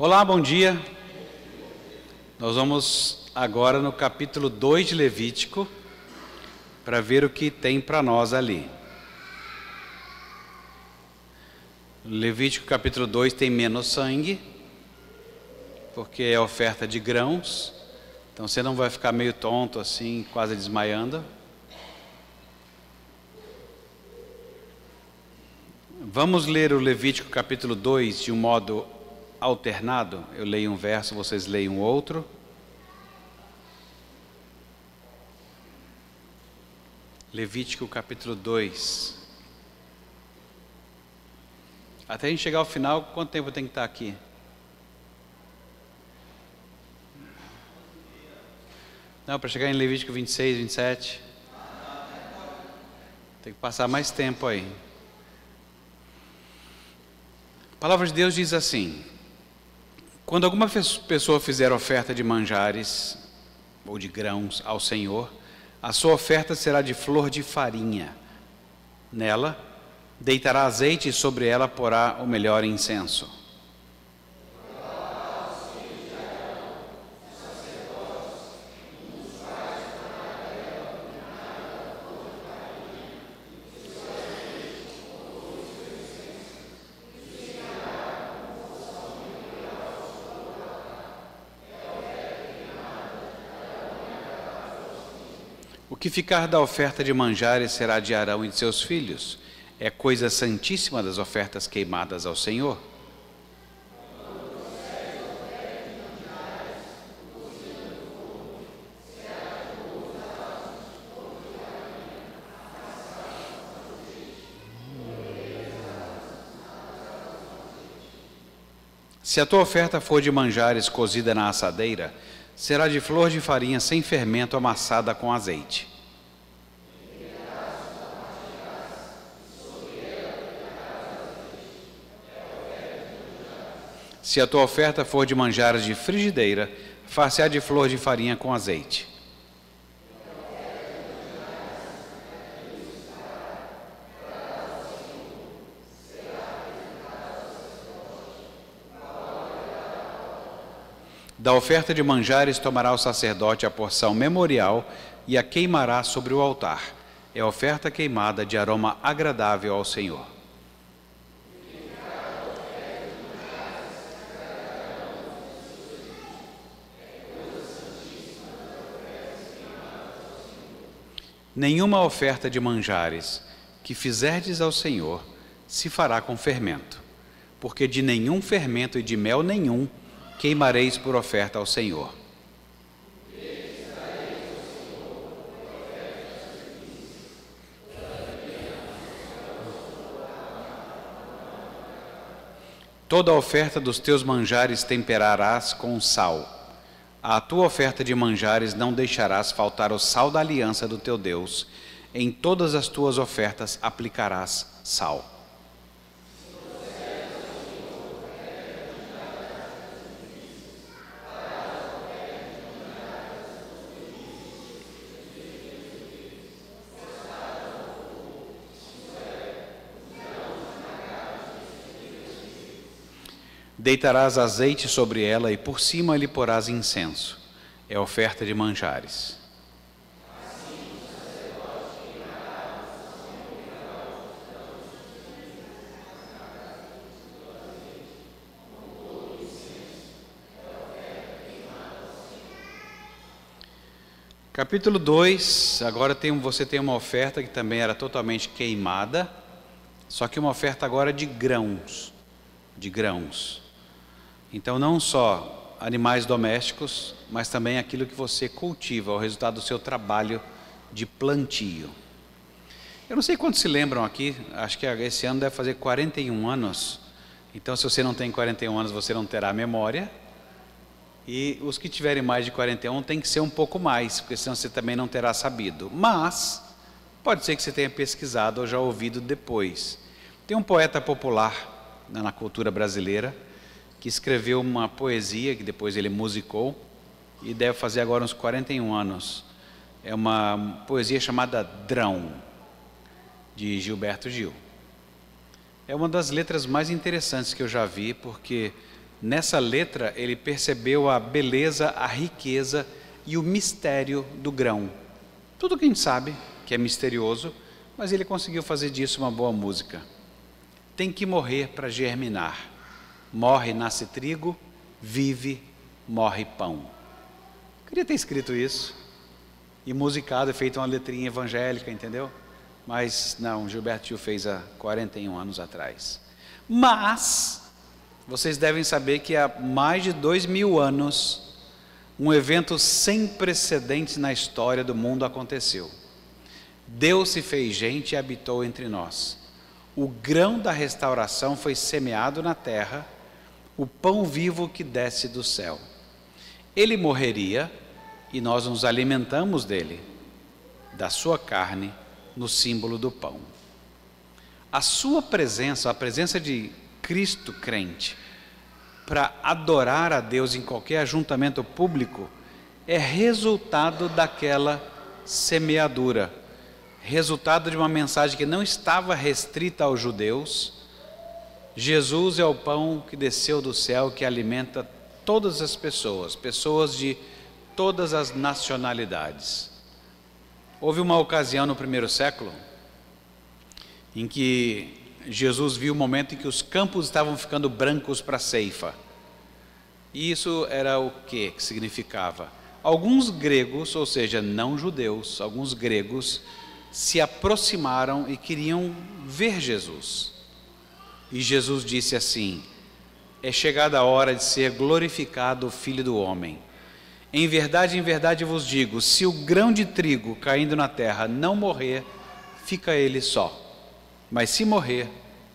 Olá, bom dia. Nós vamos agora no capítulo 2 de Levítico para ver o que tem para nós ali. Levítico capítulo 2 tem menos sangue, porque é oferta de grãos, então você não vai ficar meio tonto assim, quase desmaiando. Vamos ler o Levítico capítulo 2 de um modo alternado. Eu leio um verso, vocês leem um outro. Levítico capítulo 2. Até a gente chegar ao final, quanto tempo tem que estar aqui? Não, para chegar em Levítico 26, 27. Tem que passar mais tempo aí. A palavra de Deus diz assim: quando alguma pessoa fizer oferta de manjares ou de grãos ao Senhor, a sua oferta será de flor de farinha. Nela, deitará azeite e sobre ela porá o melhor incenso. O que ficar da oferta de manjares será de Arão e de seus filhos. É coisa santíssima das ofertas queimadas ao Senhor. Se a tua oferta for de manjares cozida na assadeira, será de flor de farinha sem fermento amassada com azeite. Se a tua oferta for de manjares de frigideira, far-se-á de flor de farinha com azeite. Da oferta de manjares tomará o sacerdote a porção memorial e a queimará sobre o altar. É oferta queimada de aroma agradável ao Senhor. Nenhuma oferta de manjares que fizerdes ao Senhor se fará com fermento, porque de nenhum fermento e de mel nenhum queimareis por oferta ao Senhor. Toda a oferta dos teus manjares temperarás com sal. À tua oferta de manjares não deixarás faltar o sal da aliança do teu Deus. Em todas as tuas ofertas aplicarás sal. Deitarás azeite sobre ela e por cima lhe porás incenso. É oferta de manjares. Capítulo 2, agora você tem uma oferta que também era totalmente queimada, só que uma oferta agora de grãos. Então, não só animais domésticos, mas também aquilo que você cultiva, o resultado do seu trabalho de plantio. Eu não sei quantos se lembram aqui, acho que esse ano deve fazer 41 anos. Então, se você não tem 41 anos, você não terá memória. E os que tiverem mais de 41 tem que ser um pouco mais, porque senão você também não terá sabido. Mas, pode ser que você tenha pesquisado ou já ouvido depois. Tem um poeta popular na cultura brasileira, que escreveu uma poesia, que depois ele musicou, e deve fazer agora uns 41 anos. É uma poesia chamada Drão, de Gilberto Gil. É uma das letras mais interessantes que eu já vi, porque Nessa letra, ele percebeu a beleza, a riqueza e o mistério do grão. Tudo que a gente sabe que é misterioso, mas ele conseguiu fazer disso uma boa música. Tem que morrer para germinar. Morre, nasce trigo, vive, morre pão. Queria ter escrito isso e musicado, feito uma letrinha evangélica, entendeu? Mas não, Gilberto Gil fez há 41 anos atrás. Mas vocês devem saber que há mais de 2000 anos, um evento sem precedentes na história do mundo aconteceu. Deus se fez gente e habitou entre nós. O grão da restauração foi semeado na terra, o pão vivo que desce do céu. Ele morreria e nós nos alimentamos dele, da sua carne, no símbolo do pão. A sua presença, a presença de Cristo crente, para adorar a Deus em qualquer ajuntamento público, é resultado daquela semeadura, resultado de uma mensagem que não estava restrita aos judeus. Jesus é o pão que desceu do céu, que alimenta todas as pessoas, pessoas de todas as nacionalidades. Houve uma ocasião no primeiro século em que Jesus viu o momento em que os campos estavam ficando brancos para a ceifa. E isso era o que significava? Alguns gregos, ou seja, não judeus, alguns gregos se aproximaram e queriam ver Jesus. E Jesus disse assim: é chegada a hora de ser glorificado o Filho do Homem. Em verdade vos digo, se o grão de trigo caindo na terra não morrer, fica ele só. Mas se morrer,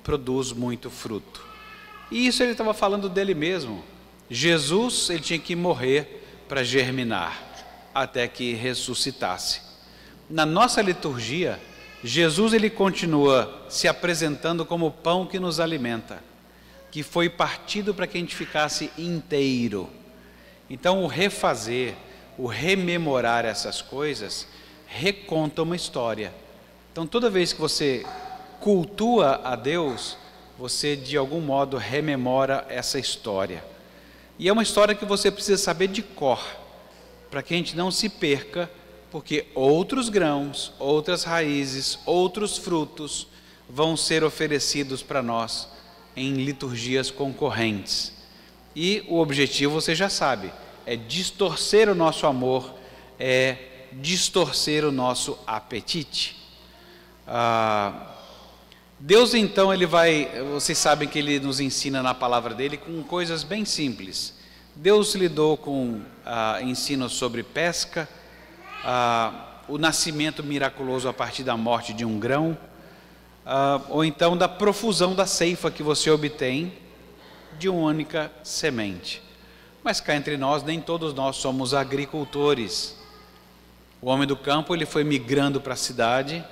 produz muito fruto. E isso ele estava falando dele mesmo. Jesus, ele tinha que morrer para germinar, até que ressuscitasse. Na nossa liturgia, Jesus ele continua se apresentando como o pão que nos alimenta, que foi partido para que a gente ficasse inteiro. Então o refazer, o rememorar essas coisas, reconta uma história. Então toda vez que você cultua a Deus, você de algum modo rememora essa história. E é uma história que você precisa saber de cor, para que a gente não se perca, porque outros grãos, outras raízes, outros frutos vão ser oferecidos para nós em liturgias concorrentes. E o objetivo você já sabe, é distorcer o nosso amor, é distorcer o nosso apetite. Deus então, vocês sabem que Ele nos ensina na palavra dEle com coisas bem simples. Deus lidou com ensino sobre pesca, o nascimento miraculoso a partir da morte de um grão, ou então da profusão da ceifa que você obtém de uma única semente. Mas cá entre nós, nem todos nós somos agricultores. O homem do campo, ele foi migrando para a cidade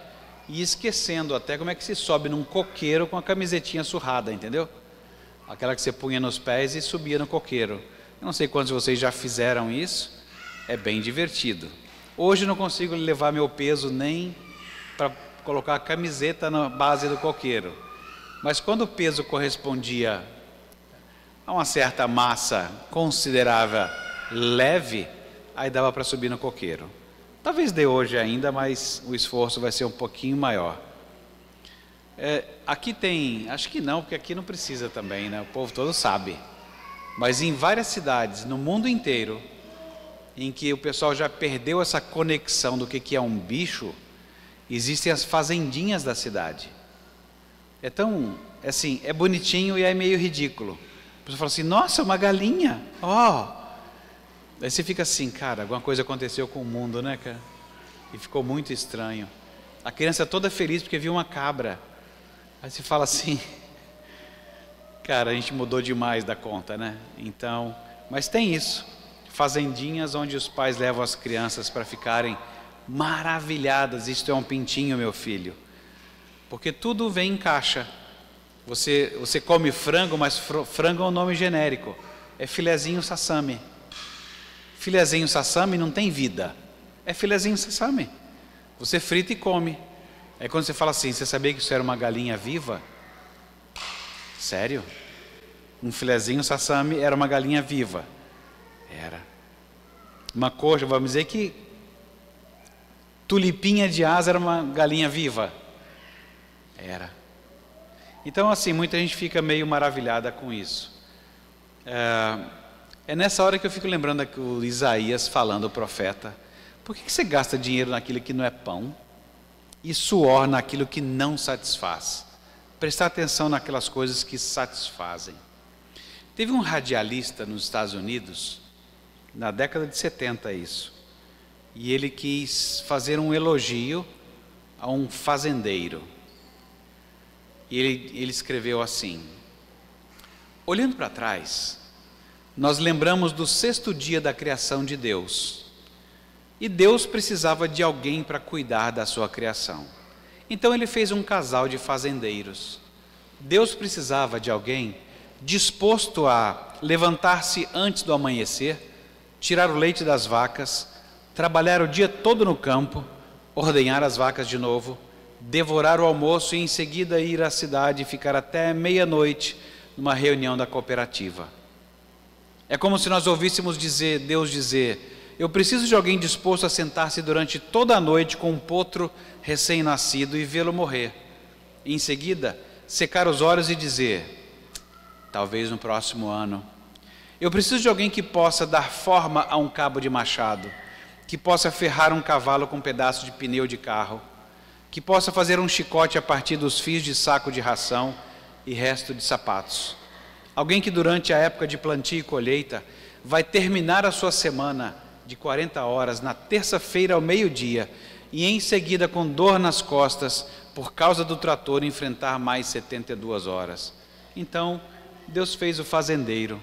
e esquecendo até como é que se sobe num coqueiro com a camisetinha surrada, entendeu? Aquela que você punha nos pés e subia no coqueiro. Eu não sei quantos de vocês já fizeram isso, é bem divertido. Hoje não consigo levar meu peso nem para colocar a camiseta na base do coqueiro. Mas quando o peso correspondia a uma certa massa considerável, leve, aí dava para subir no coqueiro. Talvez dê hoje ainda, mas o esforço vai ser um pouquinho maior. Aqui tem, acho que não, porque aqui não precisa também, né? O povo todo sabe. Mas em várias cidades, no mundo inteiro, em que o pessoal já perdeu essa conexão do que é um bicho, existem as fazendinhas da cidade. É tão, assim, é bonitinho e é meio ridículo. A pessoa fala assim, nossa, uma galinha, ó. Aí você fica assim, cara, alguma coisa aconteceu com o mundo, né, cara? E ficou muito estranho. A criança toda feliz porque viu uma cabra. Aí você fala assim, cara, a gente mudou demais da conta, né? Então, mas tem isso. Fazendinhas onde os pais levam as crianças para ficarem maravilhadas. Isto é um pintinho, meu filho. Porque tudo vem em caixa. Você come frango, mas frango é um nome genérico. É filezinho sassami. Filezinho sassami não tem vida. É filezinho sassami. Você frita e come. Aí quando você fala assim, você sabia que isso era uma galinha viva? Sério? Um filezinho sassami era uma galinha viva. Era. Uma coxa, vamos dizer que tulipinha de asa era uma galinha viva. Era. Então, assim, muita gente fica meio maravilhada com isso. É nessa hora que eu fico lembrando que o Isaías falando, o profeta, por que você gasta dinheiro naquilo que não é pão e suor naquilo que não satisfaz? Prestar atenção naquelas coisas que satisfazem. Teve um radialista nos Estados Unidos, na década de 70 isso, e ele quis fazer um elogio a um fazendeiro. E ele escreveu assim: olhando para trás, nós lembramos do 6º dia da criação de Deus. E Deus precisava de alguém para cuidar da sua criação. Então ele fez um casal de fazendeiros. Deus precisava de alguém disposto a levantar-se antes do amanhecer, tirar o leite das vacas, trabalhar o dia todo no campo, ordenhar as vacas de novo, devorar o almoço e em seguida ir à cidade e ficar até meia-noite numa reunião da cooperativa. É como se nós ouvíssemos Deus dizer: eu preciso de alguém disposto a sentar-se durante toda a noite com um potro recém-nascido e vê-lo morrer. E em seguida, secar os olhos e dizer: talvez no próximo ano. Eu preciso de alguém que possa dar forma a um cabo de machado, que possa ferrar um cavalo com um pedaço de pneu de carro, que possa fazer um chicote a partir dos fios de saco de ração e resto de sapatos. Alguém que durante a época de plantio e colheita vai terminar a sua semana de 40 horas na terça-feira ao meio-dia e em seguida com dor nas costas por causa do trator enfrentar mais 72 horas. Então, Deus fez o fazendeiro.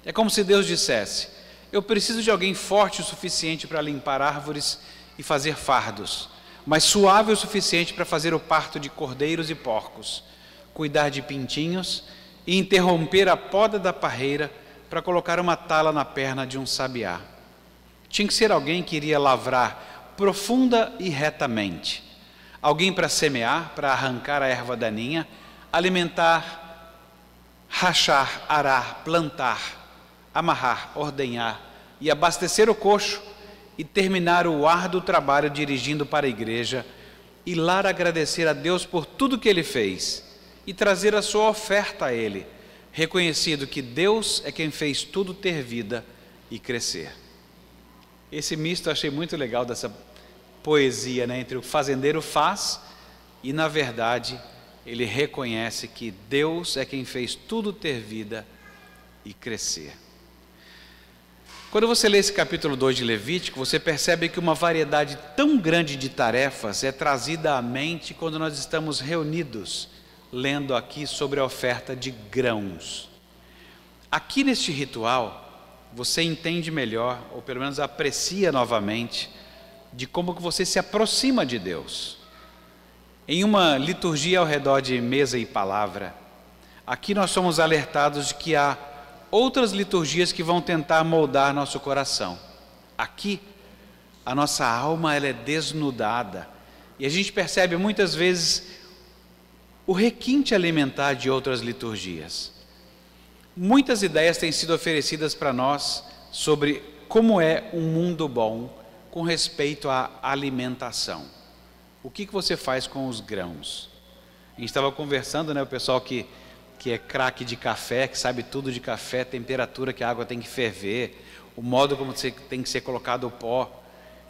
É como se Deus dissesse: eu preciso de alguém forte o suficiente para limpar árvores e fazer fardos, mas suave o suficiente para fazer o parto de cordeiros e porcos, cuidar de pintinhos e interromper a poda da parreira para colocar uma tala na perna de um sabiá. Tinha que ser alguém que iria lavrar profunda e retamente, alguém para semear, para arrancar a erva daninha, alimentar, rachar, arar, plantar, amarrar, ordenhar e abastecer o coxo e terminar o árduo trabalho dirigindo para a igreja e lá agradecer a Deus por tudo que Ele fez e trazer a sua oferta a Ele, reconhecido que Deus é quem fez tudo ter vida e crescer. Esse misto eu achei muito legal dessa poesia, né, entre o fazendeiro faz e, na verdade, ele reconhece que Deus é quem fez tudo ter vida e crescer. Quando você lê esse capítulo 2 de Levítico, você percebe que uma variedade tão grande de tarefas é trazida à mente quando nós estamos reunidos, lendo aqui sobre a oferta de grãos. Aqui neste ritual, você entende melhor, ou pelo menos aprecia novamente, de como que você se aproxima de Deus. Em uma liturgia ao redor de mesa e palavra, aqui nós somos alertados de que há outras liturgias que vão tentar moldar nosso coração. Aqui, a nossa alma ela é desnudada, e a gente percebe muitas vezes o requinte alimentar de outras liturgias. Muitas ideias têm sido oferecidas para nós sobre como é um mundo bom com respeito à alimentação. O que você faz com os grãos? A gente estava conversando, né, o pessoal que é craque de café, que sabe tudo de café, temperatura que a água tem que ferver, o modo como tem que ser colocado o pó,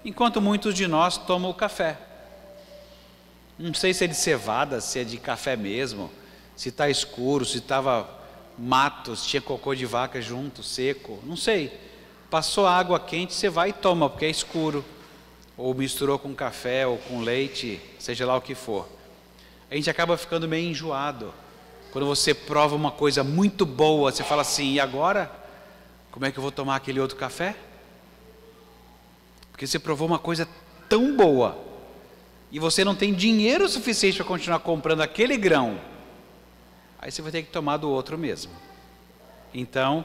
enquanto muitos de nós tomam o café. Não sei se é de cevada, se é de café mesmo, se está escuro, se estava matos, tinha cocô de vaca junto, seco, não sei. Passou água quente, você vai e toma, porque é escuro. Ou misturou com café ou com leite, seja lá o que for. A gente acaba ficando meio enjoado. Quando você prova uma coisa muito boa, você fala assim: e agora? Como é que eu vou tomar aquele outro café? Porque você provou uma coisa tão boa e você não tem dinheiro suficiente para continuar comprando aquele grão. Aí você vai ter que tomar do outro mesmo. Então,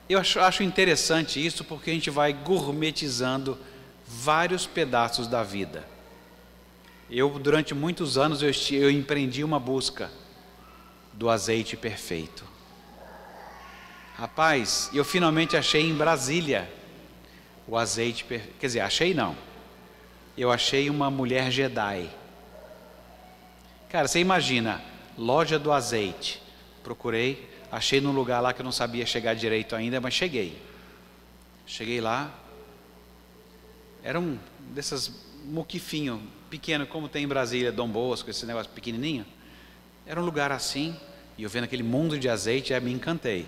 eu acho interessante isso, porque a gente vai gourmetizando vários pedaços da vida. Durante muitos anos, eu empreendi uma busca do azeite perfeito. Rapaz, eu finalmente achei em Brasília o azeite, quer dizer, achei não. Eu achei uma mulher Jedi. Cara, você imagina, loja do azeite. Procurei, achei num lugar lá que eu não sabia chegar direito ainda, mas cheguei. Cheguei lá, era um desses muquifinho, pequeno, como tem em Brasília, Dom Bosco, esse negócio pequenininho. Era um lugar assim, e eu vendo aquele mundo de azeite, me encantei.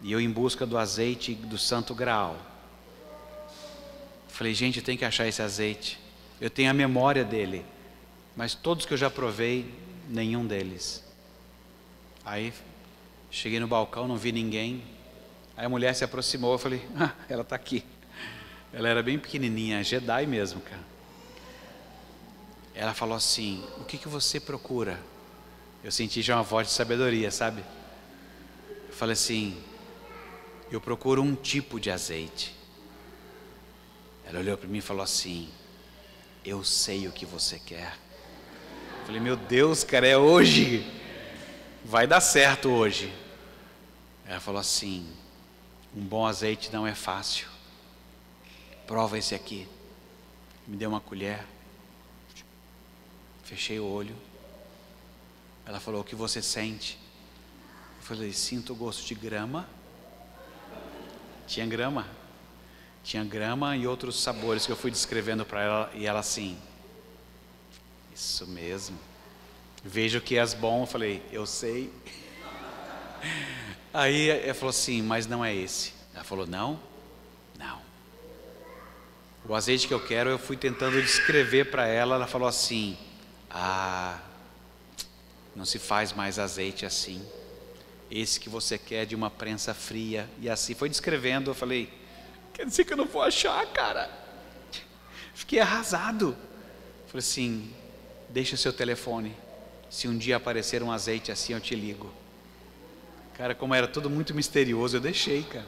E eu em busca do azeite do Santo Graal. Falei, gente, eu tenho que achar esse azeite. Eu tenho a memória dele, mas todos que eu já provei, nenhum deles. Aí, cheguei no balcão, não vi ninguém. Aí a mulher se aproximou, eu falei, ela está aqui. Ela era bem pequenininha, Jedi mesmo, cara. Ela falou assim, o que você procura? Eu senti já uma voz de sabedoria, sabe? Eu falei assim, eu procuro um tipo de azeite. Ela olhou para mim e falou assim, eu sei o que você quer. Eu falei, meu Deus, cara, é hoje. Vai dar certo hoje. Ela falou assim, um bom azeite não é fácil. Prova esse aqui. Me deu uma colher. Fechei o olho. Ela falou, o que você sente? Eu falei, sinto o gosto de grama. Tinha grama. Tinha grama e outros sabores que eu fui descrevendo para ela. E ela assim, isso mesmo. Vejo que és bom. Eu falei, eu sei. Aí ela falou assim, mas não é esse. Ela falou, não. O azeite que eu quero, eu fui tentando descrever para ela. Ela falou assim, não se faz mais azeite assim. Esse que você quer de uma prensa fria. E assim foi descrevendo. Eu falei, quer dizer que eu não vou achar, cara? Fiquei arrasado. Falei assim, deixa seu telefone. Se um dia aparecer um azeite assim, eu te ligo. Cara, como era tudo muito misterioso, eu deixei, cara.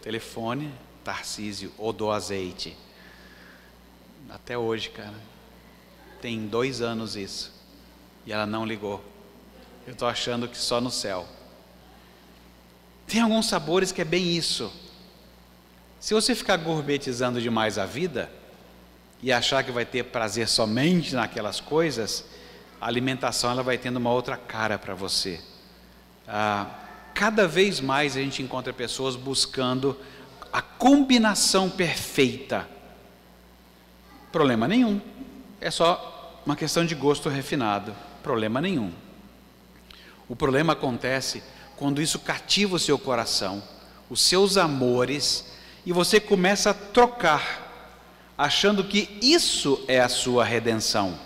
Telefone, Tarcísio, ou do azeite. Até hoje, cara. Tem 2 anos isso. E ela não ligou. Eu estou achando que só no céu. Tem alguns sabores que é bem isso. Se você ficar gourmetizando demais a vida e achar que vai ter prazer somente naquelas coisas, a alimentação ela vai tendo uma outra cara para você. Cada vez mais a gente encontra pessoas buscando a combinação perfeita. Problema nenhum. É só uma questão de gosto refinado. Problema nenhum. O problema acontece quando isso cativa o seu coração, os seus amores, e você começa a trocar, achando que isso é a sua redenção,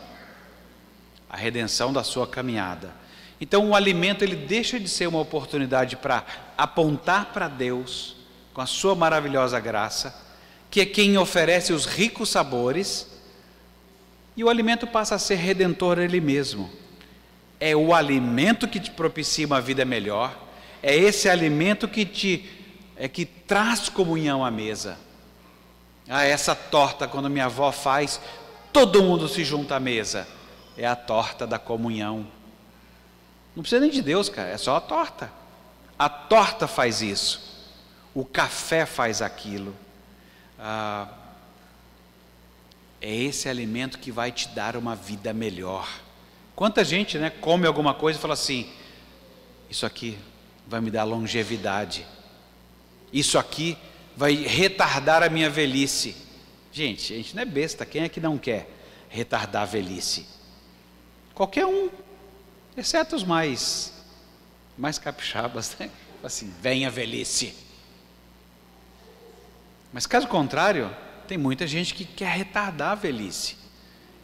a redenção da sua caminhada. Então o alimento ele deixa de ser uma oportunidade para apontar para Deus, com a sua maravilhosa graça, que é quem oferece os ricos sabores, e o alimento passa a ser redentor ele mesmo. É o alimento que te propicia uma vida melhor, é esse alimento que traz comunhão à mesa. Essa torta, quando minha avó faz, todo mundo se junta à mesa. É a torta da comunhão. Não precisa nem de Deus, cara, é só a torta. A torta faz isso. O café faz aquilo. É esse alimento que vai te dar uma vida melhor. Quanta gente, come alguma coisa e fala assim, isso aqui vai me dar longevidade, isso aqui vai retardar a minha velhice. Gente, a gente não é besta, quem é que não quer retardar a velhice? Qualquer um, exceto os mais capixabas, assim, venha velhice. Mas caso contrário, tem muita gente que quer retardar a velhice.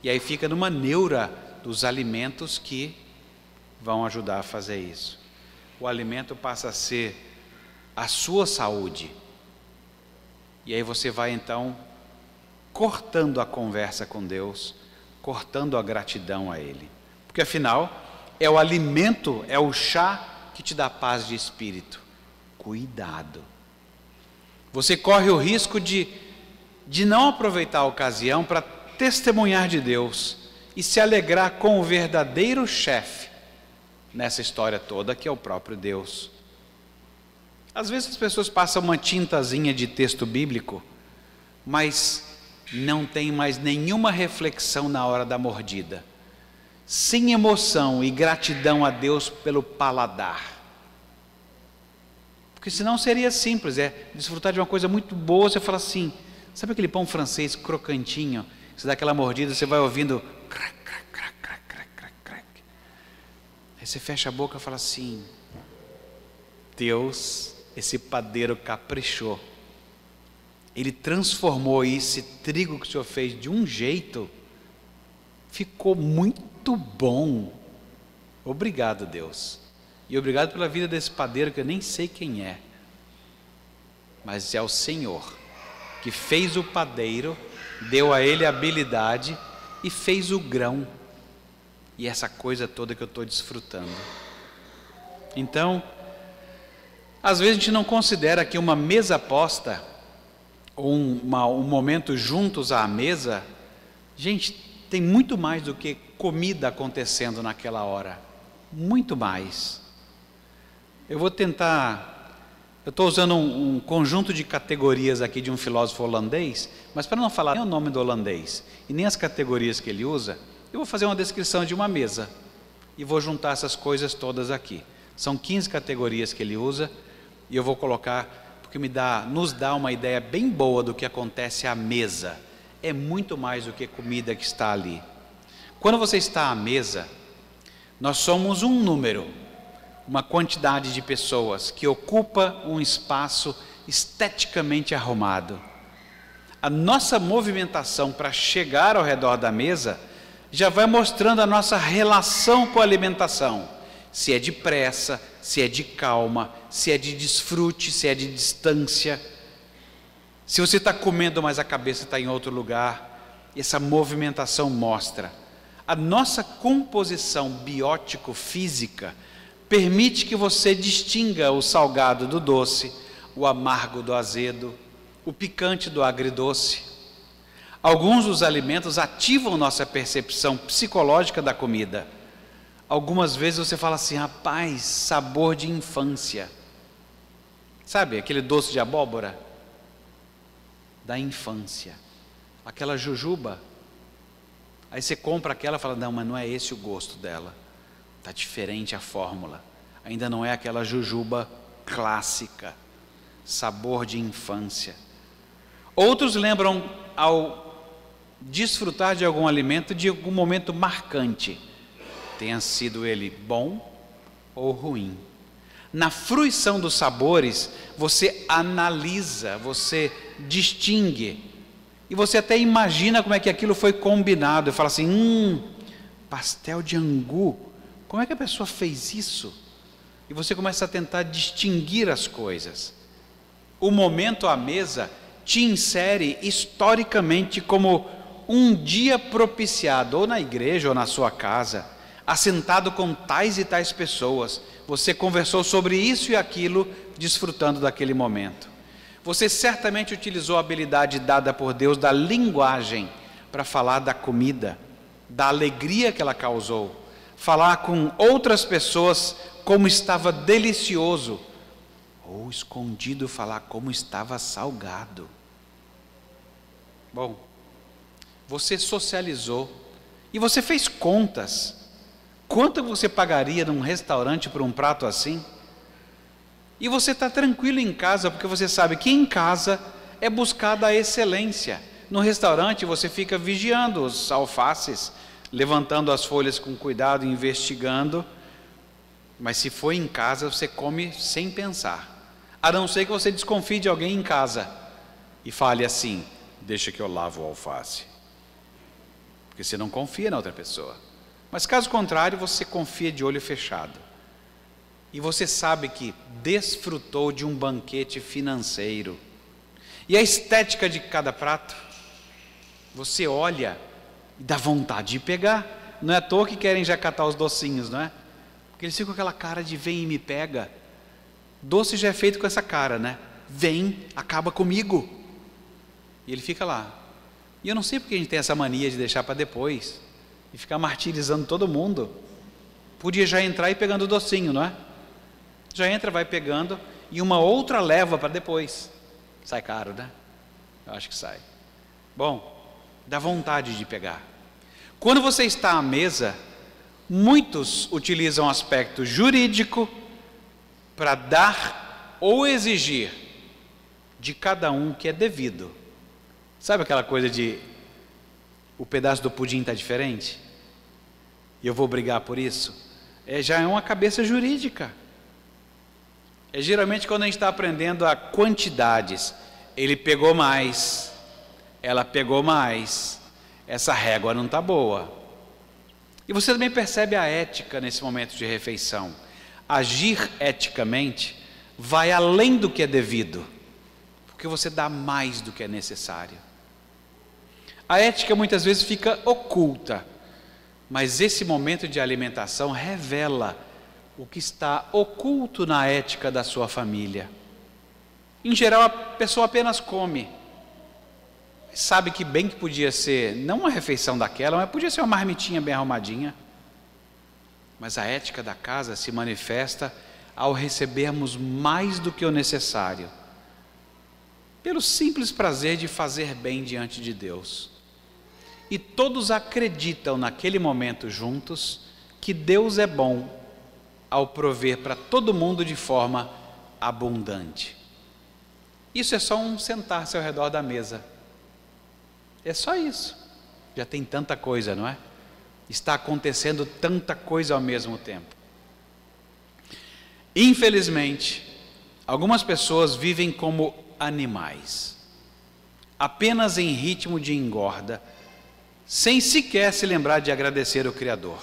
E aí fica numa neura dos alimentos que vão ajudar a fazer isso. O alimento passa a ser a sua saúde. E aí você vai então cortando a conversa com Deus, cortando a gratidão a Ele. Porque afinal, é o alimento, é o chá que te dá paz de espírito. Cuidado. Você corre o risco de não aproveitar a ocasião para testemunhar de Deus e se alegrar com o verdadeiro chefe nessa história toda, que é o próprio Deus. Às vezes as pessoas passam uma tintazinha de texto bíblico, mas não tem mais nenhuma reflexão na hora da mordida, sem emoção e gratidão a Deus pelo paladar. Porque senão seria simples, desfrutar de uma coisa muito boa, você fala assim, sabe aquele pão francês crocantinho, você dá aquela mordida, você vai ouvindo crac, crac, crac, crac, crac, crac, crac. Aí você fecha a boca e fala assim, Deus, esse padeiro caprichou, Ele transformou esse trigo que o Senhor fez de um jeito, ficou muito bom. Obrigado, Deus. E obrigado pela vida desse padeiro que eu nem sei quem é. Mas é o Senhor que fez o padeiro, deu a ele a habilidade e fez o grão. E essa coisa toda que eu estou desfrutando. Então, às vezes a gente não considera que uma mesa posta, ou um momento juntos à mesa, gente, tem muito mais do que comida acontecendo naquela hora. Muito mais. Eu vou tentar, eu estou usando um conjunto de categorias aqui de um filósofo holandês, mas para não falar nem o nome do holandês e nem as categorias que ele usa, eu vou fazer uma descrição de uma mesa e vou juntar essas coisas todas aqui. São 15 categorias que ele usa e eu vou colocar, porque nos dá uma ideia bem boa do que acontece à mesa. É muito mais do que comida que está ali. Quando você está à mesa, nós somos um número, uma quantidade de pessoas que ocupa um espaço esteticamente arrumado. A nossa movimentação para chegar ao redor da mesa já vai mostrando a nossa relação com a alimentação. Se é de pressa, se é de calma, se é de desfrute, se é de distância. Se você está comendo, mas a cabeça está em outro lugar, essa movimentação mostra. A nossa composição biótico-física permite que você distinga o salgado do doce, o amargo do azedo, o picante do agridoce. Alguns dos alimentos ativam nossa percepção psicológica da comida. Algumas vezes você fala assim, rapaz, sabor de infância. Sabe, aquele doce de abóbora? Da infância. Aquela jujuba. Aí você compra aquela e fala, não, mas não é esse o gosto dela. Está diferente a fórmula. Ainda não é aquela jujuba clássica. Sabor de infância. Outros lembram, ao desfrutar de algum alimento, de algum momento marcante. Tenha sido ele bom ou ruim. Na fruição dos sabores, você analisa, você distingue. E você até imagina como é que aquilo foi combinado. E fala assim, pastel de angu. Como é que a pessoa fez isso? E você começa a tentar distinguir as coisas. O momento à mesa te insere historicamente como um dia propiciado, ou na igreja ou na sua casa, assentado com tais e tais pessoas. Você conversou sobre isso e aquilo, desfrutando daquele momento. Você certamente utilizou a habilidade dada por Deus da linguagem para falar da comida, da alegria que ela causou, falar com outras pessoas como estava delicioso, ou escondido falar como estava salgado. Bom, você socializou e você fez contas. Quanto você pagaria num restaurante por um prato assim? E você está tranquilo em casa, porque você sabe que em casa é buscada a excelência. No restaurante você fica vigiando os alfaces, levantando as folhas com cuidado, investigando. Mas se for em casa, você come sem pensar. A não ser que você desconfie de alguém em casa e fale assim, deixa que eu lavo o alface. Porque você não confia na outra pessoa. Mas caso contrário, você confia de olho fechado. E você sabe que desfrutou de um banquete financeiro. E a estética de cada prato, você olha e dá vontade de pegar. Não é à toa que querem já catar os docinhos, não é? Porque eles ficam com aquela cara de vem e me pega. Doce já é feito com essa cara, né? Vem, acaba comigo. E ele fica lá. E eu não sei porque a gente tem essa mania de deixar para depois. E ficar martirizando todo mundo. Podia já entrar e pegando o docinho, não é? Já entra, vai pegando. e uma outra leva para depois. Sai caro, né? Eu acho que sai. Bom, dá vontade de pegar. Quando você está à mesa, muitos utilizam o aspecto jurídico para dar ou exigir de cada um que é devido. Sabe aquela coisa de o pedaço do pudim está diferente? E eu vou brigar por isso? Já é uma cabeça jurídica. Geralmente quando a gente está aprendendo a quantidades, ele pegou mais, ela pegou mais, essa régua não está boa. E você também percebe a ética nesse momento de refeição. Agir eticamente vai além do que é devido, porque você dá mais do que é necessário. A ética muitas vezes fica oculta, mas esse momento de alimentação revela o que está oculto na ética da sua família. Em geral, a pessoa apenas come. Sabe que bem que podia ser, não uma refeição daquela, mas podia ser uma marmitinha bem arrumadinha. Mas a ética da casa se manifesta ao recebermos mais do que o necessário, pelo simples prazer de fazer bem diante de Deus. E todos acreditam naquele momento juntos que Deus é bom ao prover para todo mundo de forma abundante. Isso é só um sentar-se ao redor da mesa. É só isso. Já tem tanta coisa, não é? Está acontecendo tanta coisa ao mesmo tempo. Infelizmente, algumas pessoas vivem como animais, apenas em ritmo de engorda, sem sequer se lembrar de agradecer o Criador.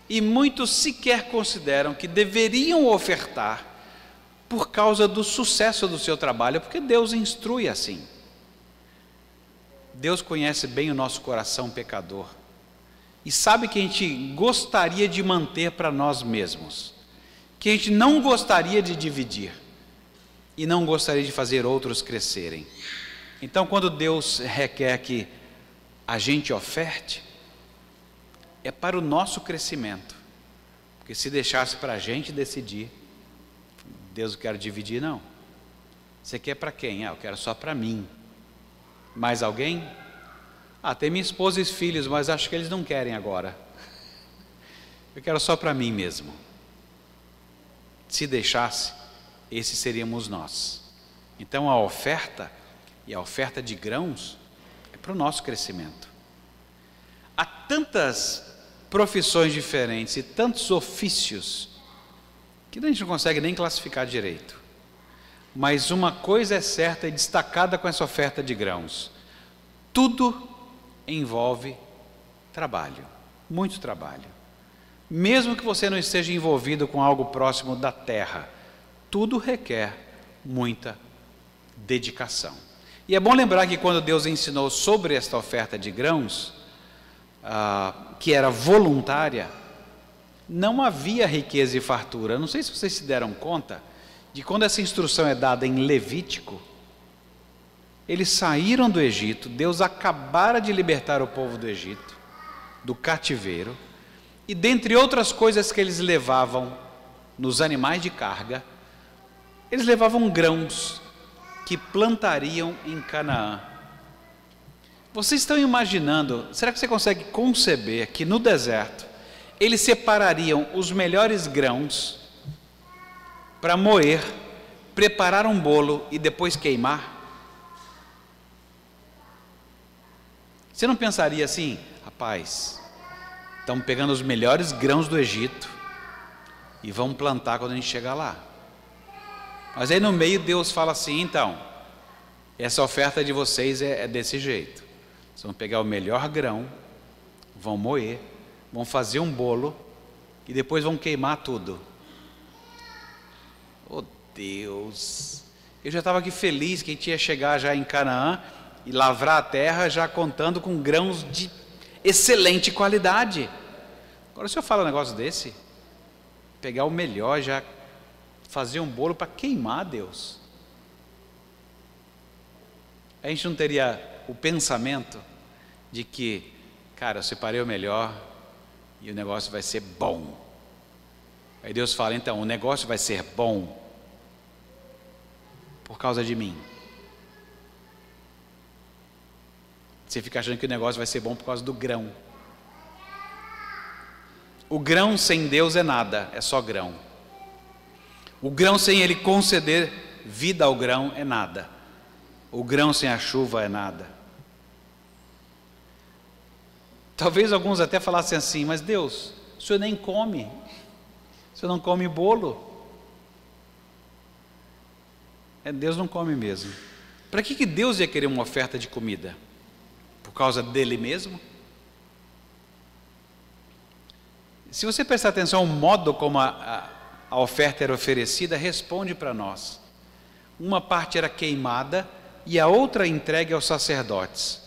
E muitos sequer consideram que deveriam ofertar por causa do sucesso do seu trabalho, porque Deus instrui assim. Deus conhece bem o nosso coração pecador e sabe que a gente gostaria de manter para nós mesmos, que a gente não gostaria de dividir e não gostaria de fazer outros crescerem. Então, quando Deus requer que a gente oferte, é para o nosso crescimento, porque se deixasse para a gente decidir, Deus, eu quero dividir, não. Você quer para quem? Eu quero só para mim. Mais alguém? Tem minha esposa e filhos, mas acho que eles não querem agora. Eu quero só para mim mesmo. Se deixasse, esses seríamos nós. Então a oferta, e a oferta de grãos, é para o nosso crescimento. Há tantas profissões diferentes e tantos ofícios que a gente não consegue nem classificar direito. Mas uma coisa é certa e destacada com essa oferta de grãos: tudo envolve trabalho, muito trabalho. Mesmo que você não esteja envolvido com algo próximo da terra, tudo requer muita dedicação. E é bom lembrar que quando Deus ensinou sobre esta oferta de grãos, que era voluntária, não havia riqueza e fartura. Não sei se vocês se deram conta de quando essa instrução é dada em Levítico. Eles saíram do Egito, Deus acabara de libertar o povo do Egito, do cativeiro, e dentre outras coisas que eles levavam nos animais de carga, eles levavam grãos que plantariam em Canaã. Vocês estão imaginando, será que você consegue conceber que no deserto eles separariam os melhores grãos para moer, preparar um bolo e depois queimar? Você não pensaria assim: rapaz, estamos pegando os melhores grãos do Egito e vamos plantar quando a gente chegar lá? Mas aí no meio Deus fala assim: então, essa oferta de vocês é desse jeito. Vocês vão pegar o melhor grão, vão moer, vão fazer um bolo e depois vão queimar tudo. Oh Deus, eu já estava aqui feliz que a gente ia chegar já em Canaã e lavrar a terra já contando com grãos de excelente qualidade. Agora, se eu falar um negócio desse, pegar o melhor, já fazer um bolo para queimar, Deus, a gente não teria o pensamento de que, cara, eu separei o melhor e o negócio vai ser bom. Aí Deus fala: então, o negócio vai ser bom, por causa de mim. Você fica achando que o negócio vai ser bom por causa do grão. O grão sem Deus é nada, é só grão. O grão sem Ele conceder vida ao grão é nada. O grão sem a chuva é nada. Talvez alguns até falassem assim, mas Deus, o Senhor nem come, o Senhor não come bolo. Deus não come mesmo. Para que Deus ia querer uma oferta de comida? Por causa dele mesmo? Se você prestar atenção ao modo como a oferta era oferecida, responde para nós. Uma parte era queimada e a outra entregue aos sacerdotes.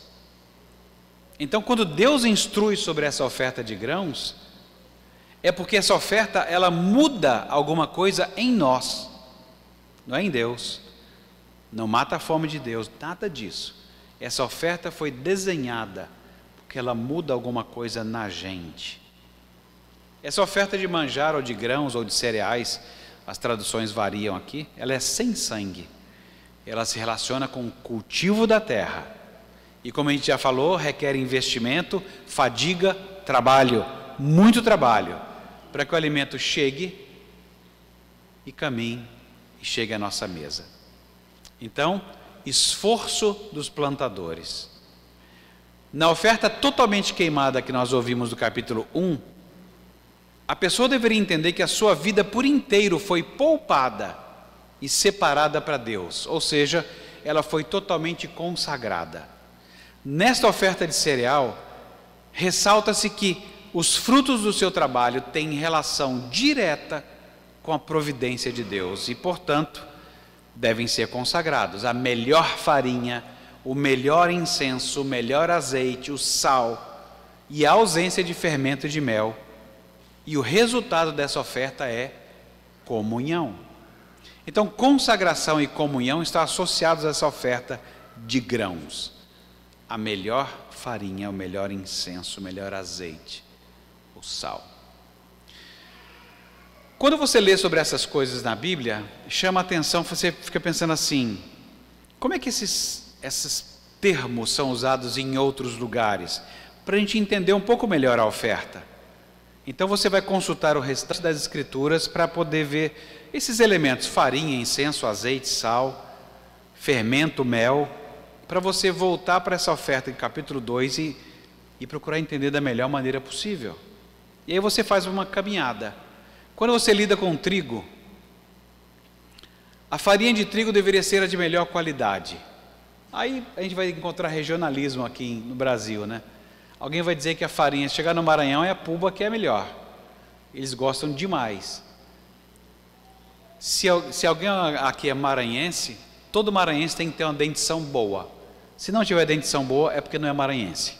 Então, quando Deus instrui sobre essa oferta de grãos, é porque essa oferta, ela muda alguma coisa em nós, não é em Deus. Não mata a fome de Deus, nada disso. Essa oferta foi desenhada porque ela muda alguma coisa na gente. Essa oferta de manjar ou de grãos ou de cereais, as traduções variam aqui, ela é sem sangue. Ela se relaciona com o cultivo da terra. E como a gente já falou, requer investimento, fadiga, trabalho, muito trabalho, para que o alimento chegue e caminhe e chegue à nossa mesa. Então, esforço dos plantadores. Na oferta totalmente queimada que nós ouvimos do capítulo 1, a pessoa deveria entender que a sua vida por inteiro foi poupada e separada para Deus, ou seja, ela foi totalmente consagrada. Nesta oferta de cereal, ressalta-se que os frutos do seu trabalho têm relação direta com a providência de Deus e, portanto, devem ser consagrados. A melhor farinha, o melhor incenso, o melhor azeite, o sal e a ausência de fermento e de mel. E o resultado dessa oferta é comunhão. Então, consagração e comunhão estão associados a essa oferta de grãos. A melhor farinha, o melhor incenso, o melhor azeite, o sal. Quando você lê sobre essas coisas na Bíblia, chama a atenção, você fica pensando assim, como é que esses termos são usados em outros lugares? Para a gente entender um pouco melhor a oferta. Então você vai consultar o restante das Escrituras para poder ver esses elementos, farinha, incenso, azeite, sal, fermento, mel, para você voltar para essa oferta em capítulo 2 e procurar entender da melhor maneira possível. E aí você faz uma caminhada. Quando você lida com trigo, a farinha de trigo deveria ser a de melhor qualidade. Aí a gente vai encontrar regionalismo aqui no Brasil, né? Alguém vai dizer que a farinha, se chegar no Maranhão, é a Puba que é melhor. Eles gostam demais. Se alguém aqui é maranhense, todo maranhense tem que ter uma dentição boa. Se não tiver dentição boa, é porque não é maranhense.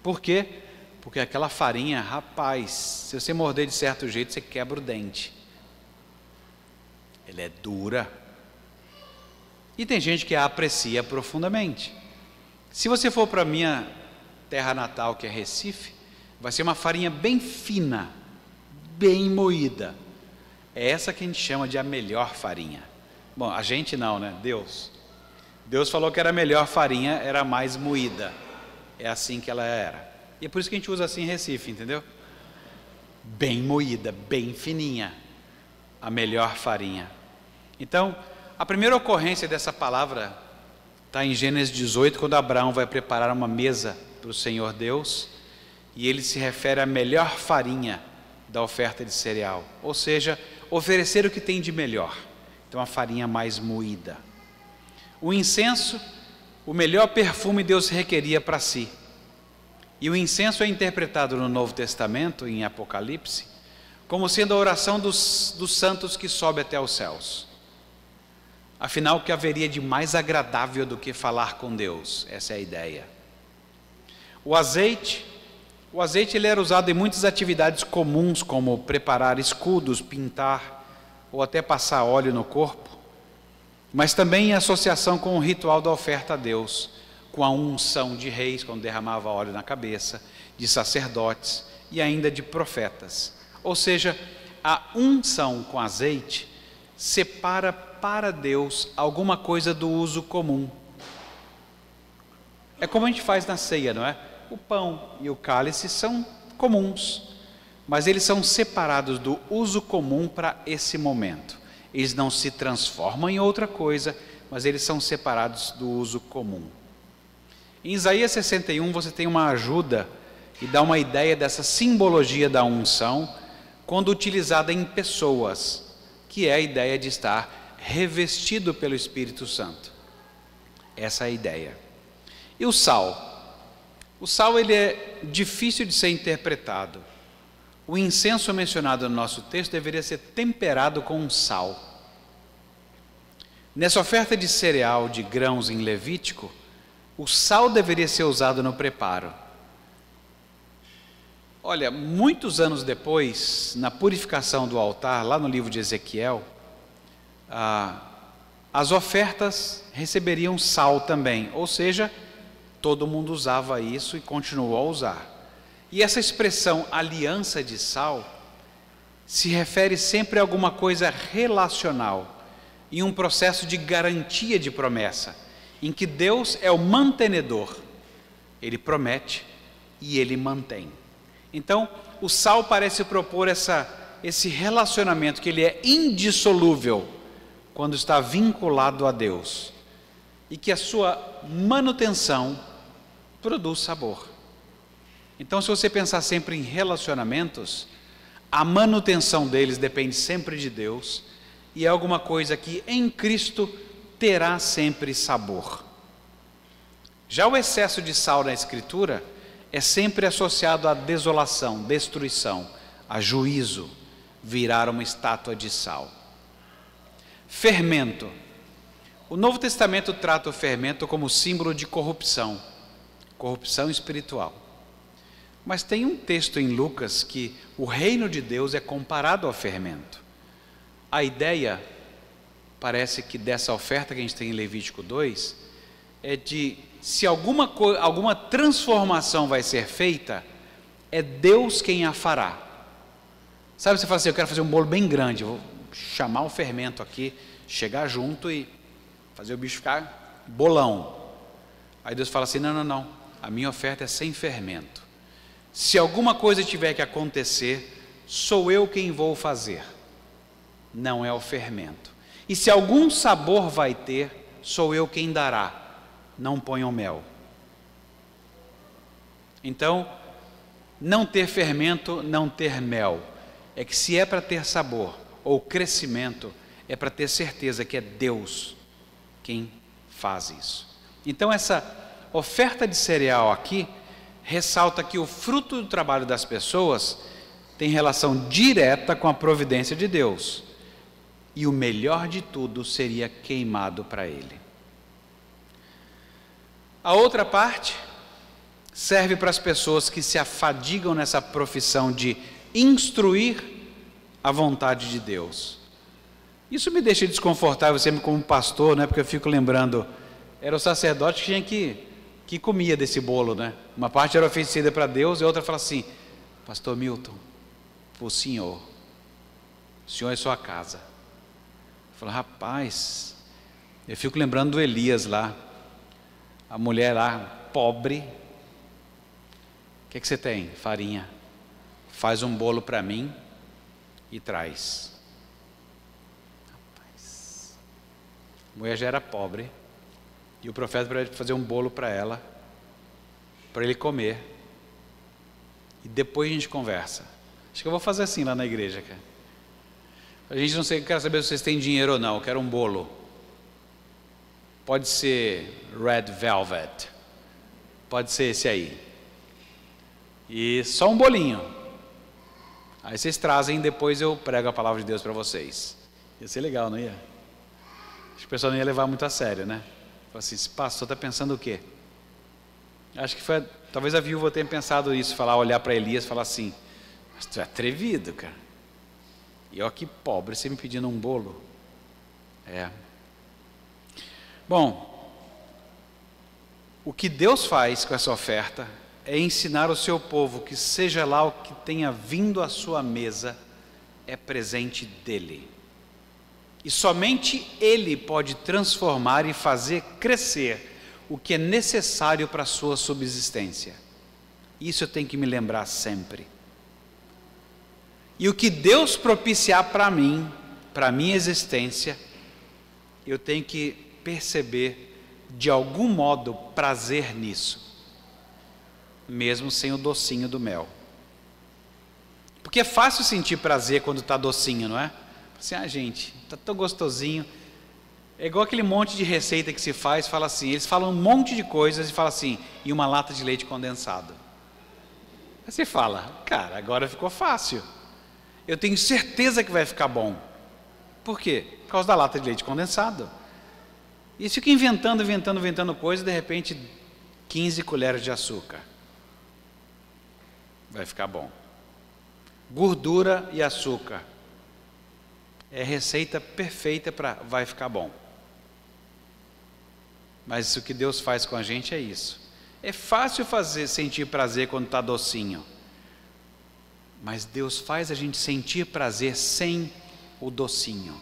Por quê? Porque aquela farinha, rapaz, se você morder de certo jeito, você quebra o dente. Ela é dura. E tem gente que a aprecia profundamente. Se você for para a minha terra natal, que é Recife, vai ser uma farinha bem fina, bem moída. É essa que a gente chama de a melhor farinha. Bom, a gente não, né? Deus. Deus falou que era a melhor farinha, era a mais moída. É assim que ela era. E é por isso que a gente usa assim em Recife, entendeu? Bem moída, bem fininha. A melhor farinha. Então, a primeira ocorrência dessa palavra está em Gênesis 18, quando Abraão vai preparar uma mesa para o Senhor Deus, e ele se refere à melhor farinha da oferta de cereal, ou seja, oferecer o que tem de melhor. Então, a farinha mais moída. O incenso, o melhor perfume Deus requeria para si. E o incenso é interpretado no Novo Testamento, em Apocalipse, como sendo a oração dos santos que sobe até os céus. Afinal, o que haveria de mais agradável do que falar com Deus? Essa é a ideia. O azeite ele era usado em muitas atividades comuns, como preparar escudos, pintar, ou até passar óleo no corpo, mas também em associação com o ritual da oferta a Deus, com a unção de reis, quando derramava óleo na cabeça, de sacerdotes e ainda de profetas. Ou seja, a unção com azeite separa para Deus alguma coisa do uso comum. É como a gente faz na ceia, não é? O pão e o cálice são comuns, mas eles são separados do uso comum para esse momento. Eles não se transformam em outra coisa, mas eles são separados do uso comum. Em Isaías 61 você tem uma ajuda e dá uma ideia dessa simbologia da unção quando utilizada em pessoas, que é a ideia de estar revestido pelo Espírito Santo. Essa é a ideia. E o sal? O sal ele é difícil de ser interpretado. O incenso mencionado no nosso texto deveria ser temperado com sal. Nessa oferta de cereal, de grãos em Levítico, o sal deveria ser usado no preparo. Olha, muitos anos depois, na purificação do altar, lá no livro de Ezequiel, as ofertas receberiam sal também, ou seja, todo mundo usava isso e continuou a usar. E essa expressão aliança de sal se refere sempre a alguma coisa relacional, em um processo de garantia de promessa, em que Deus é o mantenedor. Ele promete e ele mantém. Então, o sal parece propor esse relacionamento, que ele é indissolúvel quando está vinculado a Deus, e que a sua manutenção produz sabor. Então, se você pensar sempre em relacionamentos, a manutenção deles depende sempre de Deus, e é alguma coisa que em Cristo terá sempre sabor. Já o excesso de sal na Escritura é sempre associado à desolação, destruição, a juízo, virar uma estátua de sal. Fermento. O Novo Testamento trata o fermento como símbolo de corrupção, corrupção espiritual. Mas tem um texto em Lucas que o reino de Deus é comparado ao fermento. A ideia, parece que dessa oferta que a gente tem em Levítico 2, é de se alguma transformação vai ser feita, é Deus quem a fará. Sabe, você fala assim, eu quero fazer um bolo bem grande, vou chamar o fermento aqui, chegar junto e fazer o bicho ficar bolão. Aí Deus fala assim, não, a minha oferta é sem fermento. Se alguma coisa tiver que acontecer, sou eu quem vou fazer, não é o fermento. E se algum sabor vai ter, sou eu quem dará, não ponham mel. Então, não ter fermento, não ter mel, é que se é para ter sabor ou crescimento, é para ter certeza que é Deus quem faz isso. Então essa oferta de cereal aqui ressalta que o fruto do trabalho das pessoas tem relação direta com a providência de Deus, e o melhor de tudo seria queimado para Ele. A outra parte serve para as pessoas que se afadigam nessa profissão de instruir a vontade de Deus. Isso me deixa desconfortável sempre como pastor, né? Porque eu fico lembrando, era o sacerdote que tinha que comia desse bolo, né? Uma parte era oferecida para Deus e a outra fala assim, pastor Milton, o senhor é sua casa. Eu falo, rapaz, eu fico lembrando do Elias lá, a mulher lá, pobre, o que você tem? Farinha, faz um bolo para mim e traz. Rapaz, a mulher já era pobre, e o profeta para fazer um bolo para ela, para ele comer, e depois a gente conversa. Acho que eu vou fazer assim lá na igreja, cara. A gente não sei, quero saber se vocês têm dinheiro ou não, eu quero um bolo. Pode ser Red Velvet, pode ser esse aí, e só um bolinho. Aí vocês trazem, depois eu prego a palavra de Deus para vocês. Ia ser legal, não ia? Acho que o pessoal não ia levar muito a sério, né? Falei assim, esse pastor está pensando o quê? Acho que foi, talvez a viúva tenha pensado isso, olhar para Elias e falar assim, mas tu é atrevido, cara. E eu aqui pobre, você me pedindo um bolo. Bom, o que Deus faz com essa oferta é ensinar o seu povo que seja lá o que tenha vindo à sua mesa, é presente dele. E somente Ele pode transformar e fazer crescer o que é necessário para a sua subsistência. Isso eu tenho que me lembrar sempre. E o que Deus propiciar para mim, para a minha existência, eu tenho que perceber, de algum modo, prazer nisso, mesmo sem o docinho do mel. Porque é fácil sentir prazer quando está docinho, não é? Assim, gente, está tão gostosinho. É igual aquele monte de receita que se faz, fala assim, eles falam um monte de coisas e falam assim, e uma lata de leite condensado. Aí você fala, cara, agora ficou fácil. Eu tenho certeza que vai ficar bom. Por quê? Por causa da lata de leite condensado. E eles ficam inventando coisa, e de repente 15 colheres de açúcar. Vai ficar bom. Gordura e açúcar. É receita perfeita para vai ficar bom. Mas o que Deus faz com a gente é isso. É fácil sentir prazer quando está docinho. Mas Deus faz a gente sentir prazer sem o docinho.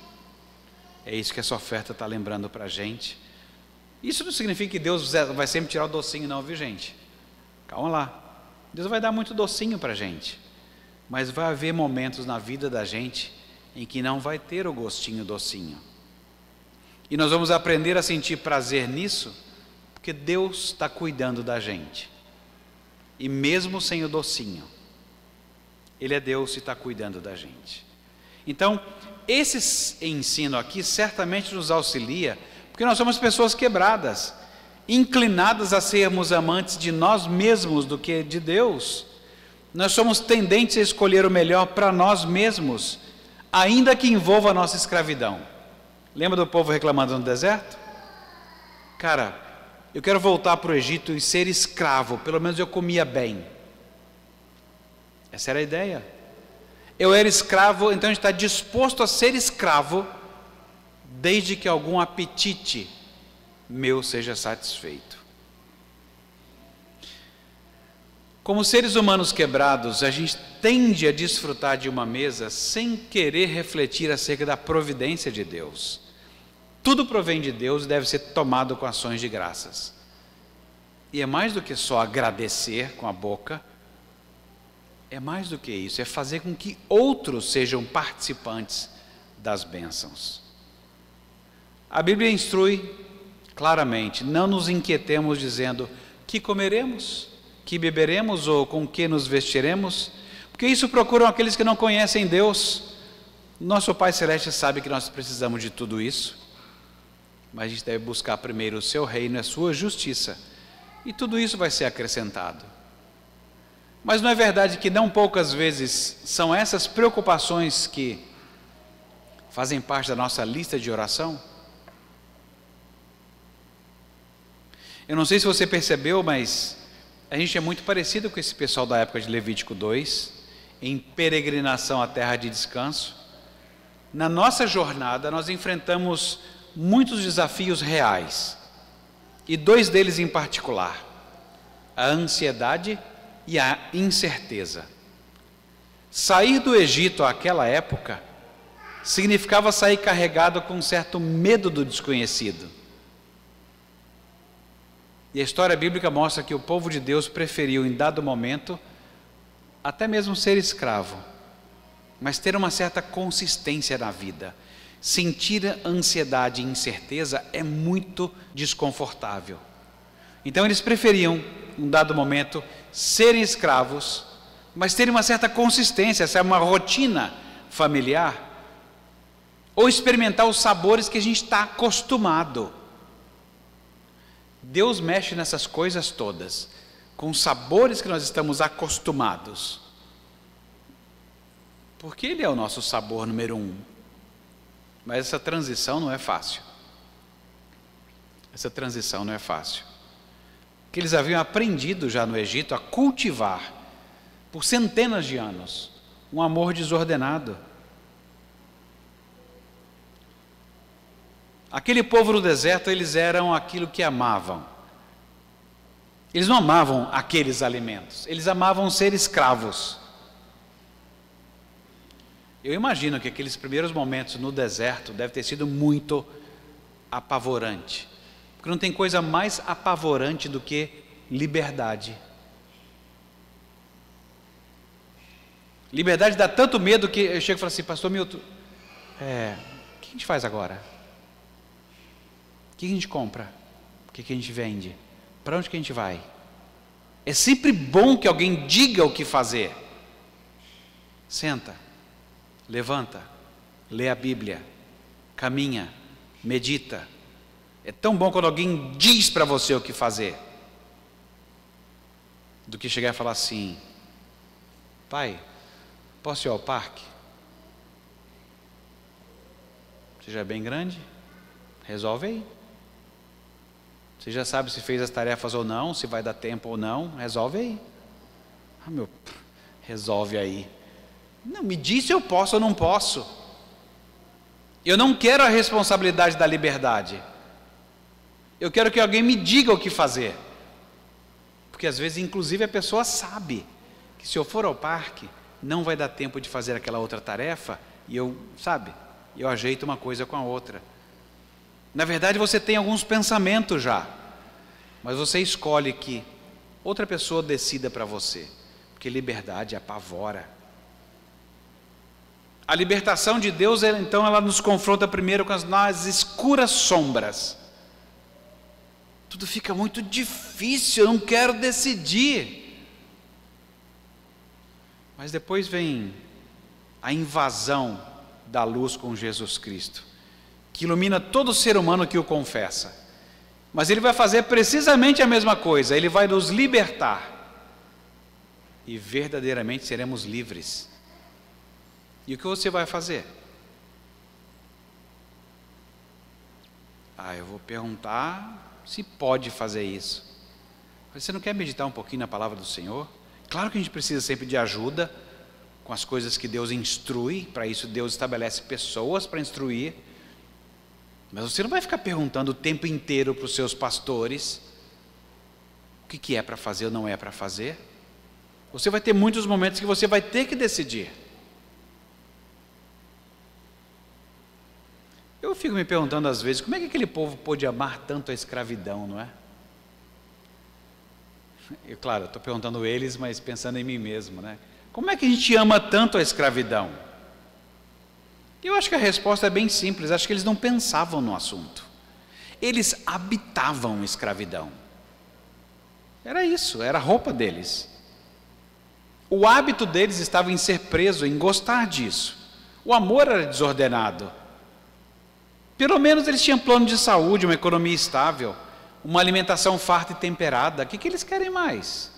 É isso que essa oferta está lembrando para a gente. Isso não significa que Deus vai sempre tirar o docinho não, viu gente? Calma lá. Deus vai dar muito docinho para a gente. Mas vai haver momentos na vida da gente em que não vai ter o gostinho docinho. E nós vamos aprender a sentir prazer nisso, porque Deus está cuidando da gente. E mesmo sem o docinho, Ele é Deus e está cuidando da gente. Então, esse ensino aqui certamente nos auxilia, porque nós somos pessoas quebradas, inclinadas a sermos amantes de nós mesmos do que de Deus. Nós somos tendentes a escolher o melhor para nós mesmos, ainda que envolva a nossa escravidão. Lembra do povo reclamando no deserto? Cara, eu quero voltar para o Egito e ser escravo, pelo menos eu comia bem. Essa era a ideia. Eu era escravo, então a gente está disposto a ser escravo, desde que algum apetite meu seja satisfeito. Como seres humanos quebrados, a gente tende a desfrutar de uma mesa sem querer refletir acerca da providência de Deus. Tudo provém de Deus e deve ser tomado com ações de graças. E é mais do que só agradecer com a boca, é mais do que isso, é fazer com que outros sejam participantes das bênçãos. A Bíblia instrui claramente, não nos inquietemos dizendo que comeremos, que beberemos ou com que nos vestiremos, porque isso procuram aqueles que não conhecem Deus. Nosso Pai Celeste sabe que nós precisamos de tudo isso, mas a gente deve buscar primeiro o seu reino e a sua justiça, e tudo isso vai ser acrescentado. Mas não é verdade que não poucas vezes são essas preocupações que fazem parte da nossa lista de oração? Eu não sei se você percebeu, mas a gente é muito parecido com esse pessoal da época de Levítico 2, em peregrinação à terra de descanso. Na nossa jornada, nós enfrentamos muitos desafios reais, e dois deles em particular: a ansiedade e a incerteza. Sair do Egito àquela época significava sair carregado com um certo medo do desconhecido. E a história bíblica mostra que o povo de Deus preferiu, em dado momento, até mesmo ser escravo, mas ter uma certa consistência na vida. Sentir ansiedade e incerteza é muito desconfortável. Então eles preferiam, em dado momento, serem escravos, mas terem uma certa consistência, essa é uma rotina familiar, ou experimentar os sabores que a gente está acostumado. Deus mexe nessas coisas todas, com os sabores que nós estamos acostumados, porque Ele é o nosso sabor número 1. Mas essa transição não é fácil. Essa transição não é fácil. Que eles haviam aprendido já no Egito a cultivar, por centenas de anos, um amor desordenado. Aquele povo no deserto, eles eram aquilo que amavam. Eles não amavam aqueles alimentos, eles amavam ser escravos. Eu imagino que aqueles primeiros momentos no deserto deve ter sido muito apavorante. Porque não tem coisa mais apavorante do que liberdade. Liberdade dá tanto medo que eu chego e falo assim, pastor Milton, o que a gente faz agora? O que a gente compra? O que a gente vende? Para onde que a gente vai? É sempre bom que alguém diga o que fazer. Senta, levanta, lê a Bíblia, caminha, medita. É tão bom quando alguém diz para você o que fazer, do que chegar e falar assim, pai, posso ir ao parque? Você já é bem grande? Resolve aí. Você já sabe se fez as tarefas ou não, se vai dar tempo ou não, resolve aí. Resolve aí. Não, me diz se eu posso ou não posso. Eu não quero a responsabilidade da liberdade. Eu quero que alguém me diga o que fazer. Porque às vezes, inclusive, a pessoa sabe que se eu for ao parque, não vai dar tempo de fazer aquela outra tarefa, e eu ajeito uma coisa com a outra. Na verdade, você tem alguns pensamentos já, mas você escolhe que outra pessoa decida para você, porque liberdade apavora. A libertação de Deus, então, ela nos confronta primeiro com as escuras sombras. Tudo fica muito difícil, eu não quero decidir. Mas depois vem a invasão da luz com Jesus Cristo, que ilumina todo ser humano que o confessa. Mas Ele vai fazer precisamente a mesma coisa, Ele vai nos libertar. E verdadeiramente seremos livres. E o que você vai fazer? Eu vou perguntar se pode fazer isso. Você não quer meditar um pouquinho na palavra do Senhor? Claro que a gente precisa sempre de ajuda com as coisas que Deus instrui, para isso Deus estabelece pessoas para instruir. Mas você não vai ficar perguntando o tempo inteiro para os seus pastores o que é para fazer ou não é para fazer. Você vai ter muitos momentos que você vai ter que decidir. Eu fico me perguntando às vezes, como é que aquele povo pôde amar tanto a escravidão, não é? Claro, estou perguntando eles, mas pensando em mim mesmo, né? Como é que a gente ama tanto a escravidão? Eu acho que a resposta é bem simples, acho que eles não pensavam no assunto. Eles habitavam a escravidão. Era isso, era a roupa deles. O hábito deles estava em ser preso, em gostar disso. O amor era desordenado. Pelo menos eles tinham plano de saúde, uma economia estável, uma alimentação farta e temperada. O que eles querem mais?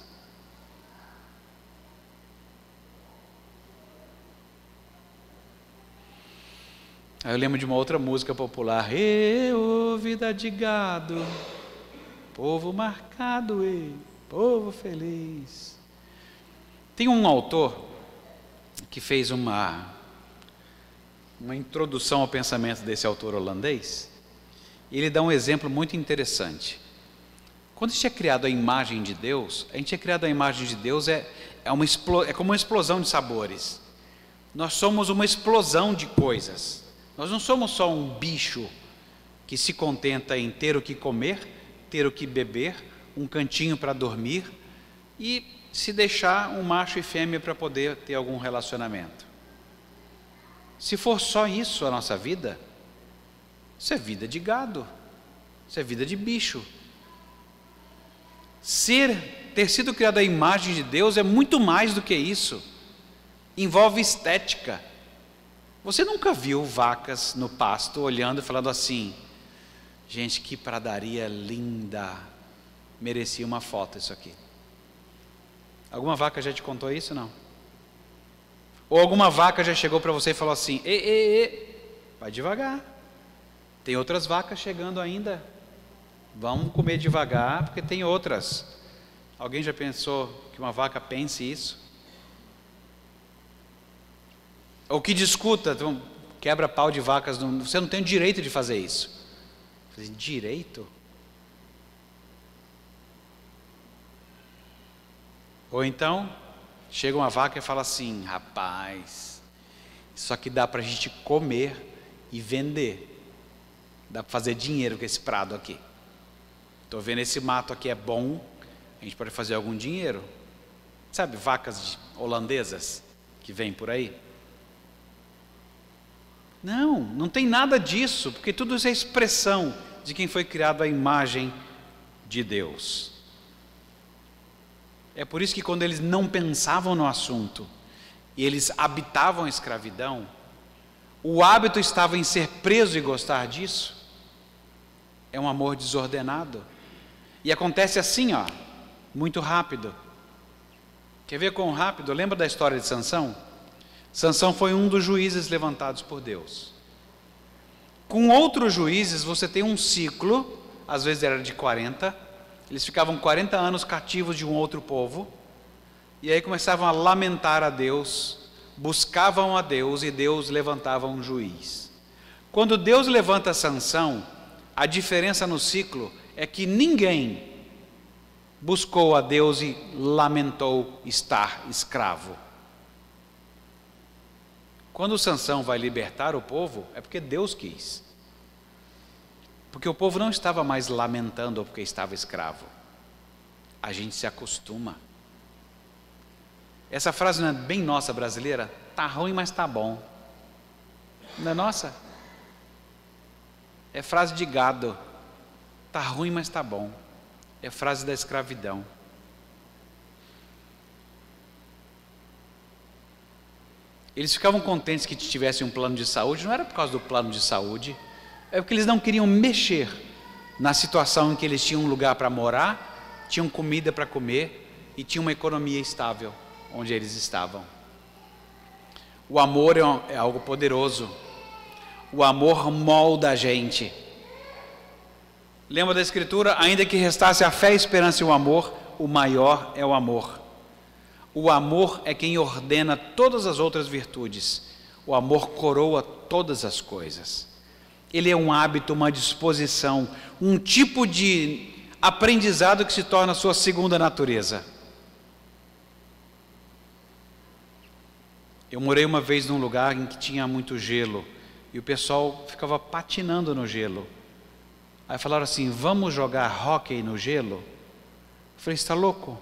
Aí eu lembro de uma outra música popular. Vida de gado, povo marcado, povo feliz. Tem um autor que fez uma introdução ao pensamento desse autor holandês. Ele dá um exemplo muito interessante. Quando a gente é criado à imagem de Deus, é como uma explosão de sabores. Nós somos uma explosão de coisas. Nós não somos só um bicho que se contenta em ter o que comer, ter o que beber, um cantinho para dormir e se deixar um macho e fêmea para poder ter algum relacionamento. Se for só isso a nossa vida, isso é vida de gado, isso é vida de bicho. Ter sido criado à imagem de Deus é muito mais do que isso. Envolve estética. Você nunca viu vacas no pasto olhando e falando assim: gente, que pradaria linda, merecia uma foto isso aqui. Alguma vaca já te contou isso, não? Ou alguma vaca já chegou para você e falou assim: vai devagar, tem outras vacas chegando ainda, vamos comer devagar porque tem outras. Alguém já pensou que uma vaca pense isso? Ou que discuta, então, quebra pau de vacas, você não tem o direito de fazer isso. Direito? Ou então, chega uma vaca e fala assim: rapaz, Só que dá para a gente comer e vender. Dá para fazer dinheiro com esse prado aqui. Estou vendo esse mato aqui é bom, a gente pode fazer algum dinheiro. Sabe, vacas holandesas que vêm por aí? Não, não tem nada disso, porque tudo isso é expressão de quem foi criado à imagem de Deus. É por isso que quando eles não pensavam no assunto, e eles habitavam a escravidão, o hábito estava em ser preso e gostar disso. É um amor desordenado. E acontece assim, ó, muito rápido. Quer ver quão rápido? Lembra da história de Sansão? Sansão foi um dos juízes levantados por Deus. Com outros juízes você tem um ciclo, às vezes era de 40, eles ficavam 40 anos cativos de um outro povo, e aí começavam a lamentar a Deus, buscavam a Deus e Deus levantava um juiz. Quando Deus levanta Sansão, a diferença no ciclo é que ninguém buscou a Deus e lamentou estar escravo. Quando Sansão vai libertar o povo, é porque Deus quis. Porque o povo não estava mais lamentando porque estava escravo. A gente se acostuma. Essa frase não é bem nossa brasileira? Tá ruim, mas tá bom. Não é nossa? É frase de gado. Tá ruim, mas tá bom. É frase da escravidão. Eles ficavam contentes que tivessem um plano de saúde, não era por causa do plano de saúde, é porque eles não queriam mexer na situação em que eles tinham um lugar para morar, tinham comida para comer e tinham uma economia estável onde eles estavam. O amor é algo poderoso. O amor molda a gente. Lembra da Escritura? Ainda que restasse a fé, a esperança e o amor, o maior é o amor. O amor é quem ordena todas as outras virtudes. O amor coroa todas as coisas. Ele é um hábito, uma disposição, um tipo de aprendizado que se torna a sua segunda natureza. Eu morei uma vez num lugar em que tinha muito gelo e o pessoal ficava patinando no gelo. Aí falaram assim, vamos jogar hóquei no gelo? Eu falei, você está louco?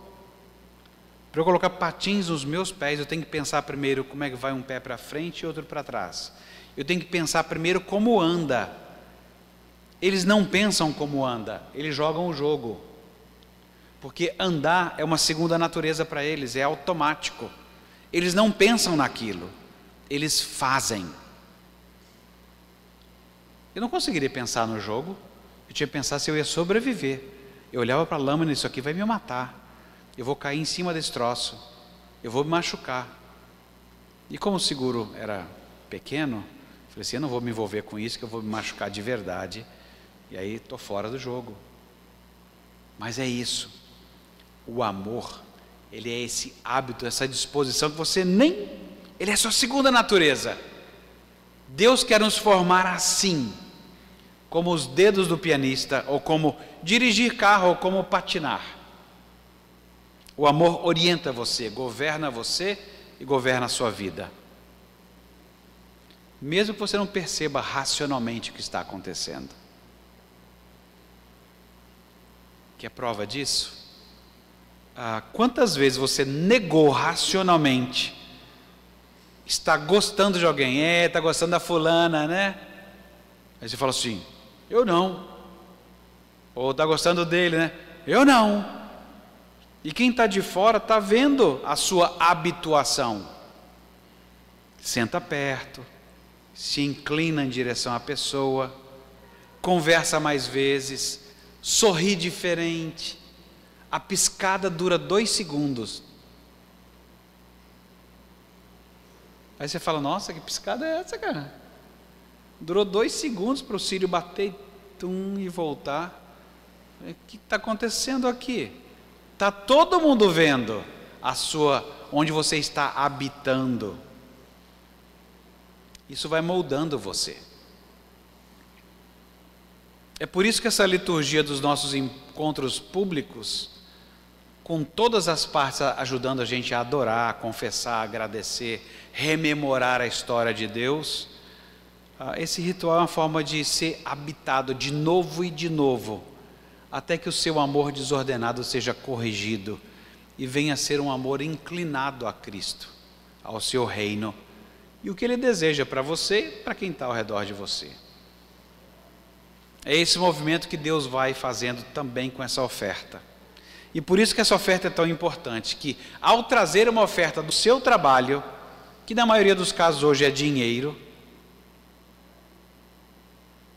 Para eu colocar patins nos meus pés, eu tenho que pensar primeiro como é que vai um pé para frente e outro para trás. Eu tenho que pensar primeiro como anda. Eles não pensam como anda, eles jogam o jogo. Porque andar é uma segunda natureza para eles, é automático. Eles não pensam naquilo, eles fazem. Eu não conseguiria pensar no jogo, eu tinha que pensar se eu ia sobreviver. Eu olhava para a lâmina, isso aqui vai me matar. Eu vou cair em cima desse troço, eu vou me machucar. E como o seguro era pequeno, eu falei assim, eu não vou me envolver com isso, que eu vou me machucar de verdade. E aí estou fora do jogo. Mas é isso. O amor, ele é esse hábito, essa disposição que você nem... Ele é a sua segunda natureza. Deus quer nos formar assim, como os dedos do pianista, ou como dirigir carro, ou como patinar. O amor orienta você, governa você e governa a sua vida. Mesmo que você não perceba racionalmente o que está acontecendo. Quer prova disso? Quantas vezes você negou racionalmente, está gostando de alguém, está gostando da fulana, né? Aí você fala assim, eu não. Ou está gostando dele, né? Eu não. E quem está de fora está vendo a sua habituação. Senta perto, se inclina em direção à pessoa, conversa mais vezes, sorri diferente. A piscada dura 2 segundos. Aí você fala, nossa, que piscada é essa, cara? Durou 2 segundos para o cílio bater e voltar. O que está acontecendo aqui? Está todo mundo vendo onde você está habitando. Isso vai moldando você. É por isso que essa liturgia dos nossos encontros públicos com todas as partes ajudando a gente a adorar, a confessar, a agradecer, rememorar a história de Deus, esse ritual é uma forma de ser habitado de novo e de novo, até que o seu amor desordenado seja corrigido e venha a ser um amor inclinado a Cristo, ao seu reino, e o que Ele deseja para você e para quem está ao redor de você. É esse movimento que Deus vai fazendo também com essa oferta. E por isso que essa oferta é tão importante, que ao trazer uma oferta do seu trabalho, que na maioria dos casos hoje é dinheiro,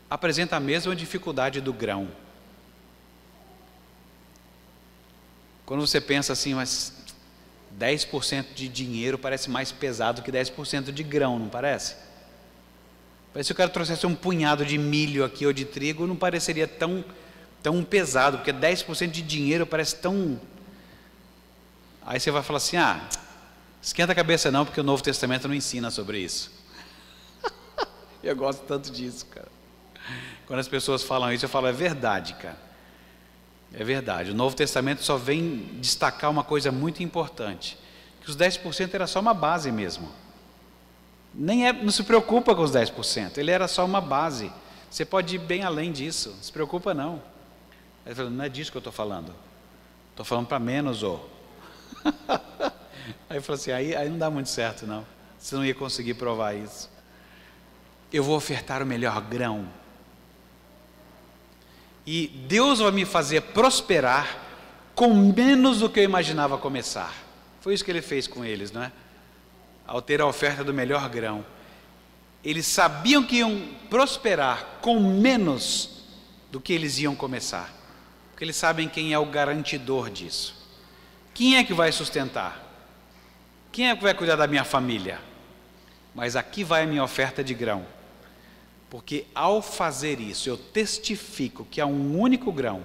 apresenta a mesma dificuldade do grão. Quando você pensa assim, mas 10% de dinheiro parece mais pesado que 10% de grão, não parece? Parece que se o cara trouxesse um punhado de milho aqui ou de trigo, não pareceria tão pesado, porque 10% de dinheiro parece tão... Aí você vai falar assim, esquenta a cabeça não, porque o Novo Testamento não ensina sobre isso. Eu gosto tanto disso, cara. Quando as pessoas falam isso, eu falo, é verdade, cara. É verdade. O Novo Testamento só vem destacar uma coisa muito importante, que os 10% era só uma base mesmo. Não se preocupa com os 10%, ele era só uma base. Você pode ir bem além disso, não se preocupa não. Ele falou, não é disso que eu estou falando. Estou falando para menos, Aí eu falei assim, aí não dá muito certo não. Você não ia conseguir provar isso. Eu vou ofertar o melhor grão. E Deus vai me fazer prosperar com menos do que eu imaginava começar. Foi isso que Ele fez com eles, não é? Ao ter a oferta do melhor grão. Eles sabiam que iam prosperar com menos do que eles iam começar. Porque eles sabem quem é o garantidor disso. Quem é que vai sustentar? Quem é que vai cuidar da minha família? Mas aqui vai a minha oferta de grão. Porque ao fazer isso, eu testifico que há um único grão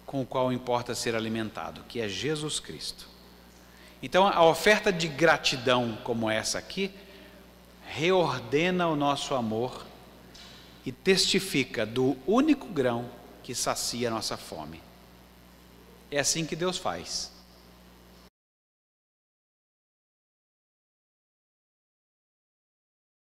com o qual importa ser alimentado, que é Jesus Cristo. Então, a oferta de gratidão como essa aqui, reordena o nosso amor e testifica do único grão que sacia a nossa fome. É assim que Deus faz.